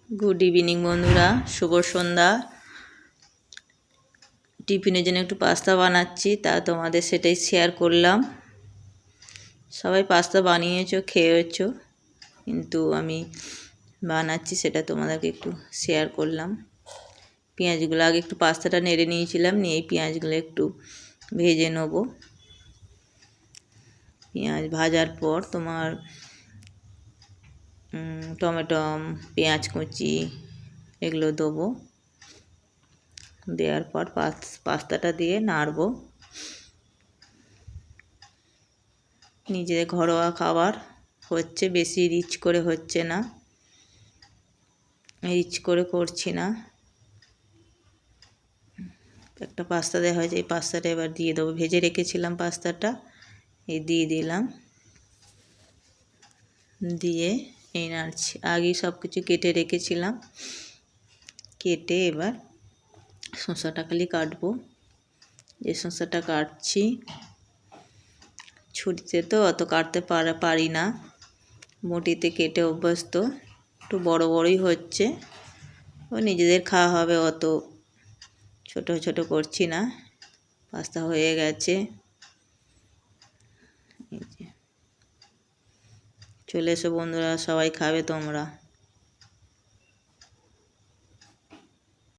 Good evening বন্ধুরা, শুভ সন্ধ্যা। টিফিনের জন্য একটু পাস্তা বানাচ্ছি, তা তোমাদের সেটাই শেয়ার করলাম। সবাই পাস্তা বানিয়েছো, খেয়েছো, কিন্তু আমি বানাচ্ছি সেটা তোমাদেরকে একটু শেয়ার করলাম। পেঁয়াজগুলো আগে একটু পাস্তাটা নেড়ে নিয়েছিলাম, নিয়ে এই পেঁয়াজগুলো একটু ভেজে নেব। পেঁয়াজ ভাজার পর তোমার টমেটো, পেঁয়াজ কুচি এগুলো দেবো। দেওয়ার পর পাস্তাটা দিয়ে নাড়ব। নিজেদের ঘরোয়া খাবার হচ্ছে, বেশি রিচ করে হচ্ছে না, রিচ করে করছি না। একটা পাস্তা দেওয়া হয়েছে, এই পাস্তাটা এবার দিয়ে দেবো। ভেজে রেখেছিলাম পাস্তাটা, এই দিয়ে দিলাম। দিয়ে এই নাড়ছি। আগে সব কিছু কেটে রেখেছিলাম, কেটে এবার শসাটা খালি কাটবো। যে শসাটা কাটছি, ছুরিতে তো অত কাটতে পারি না, বটিতে কেটে অভ্যস্ত। একটু বড় বড়ই হচ্ছে, ও নিজেদের খাওয়া হবে, অত ছোট ছোট করছি না। পাস্তা হয়ে গেছে, চলে এসো বন্ধুরা, সবাই খাবে তোমরা।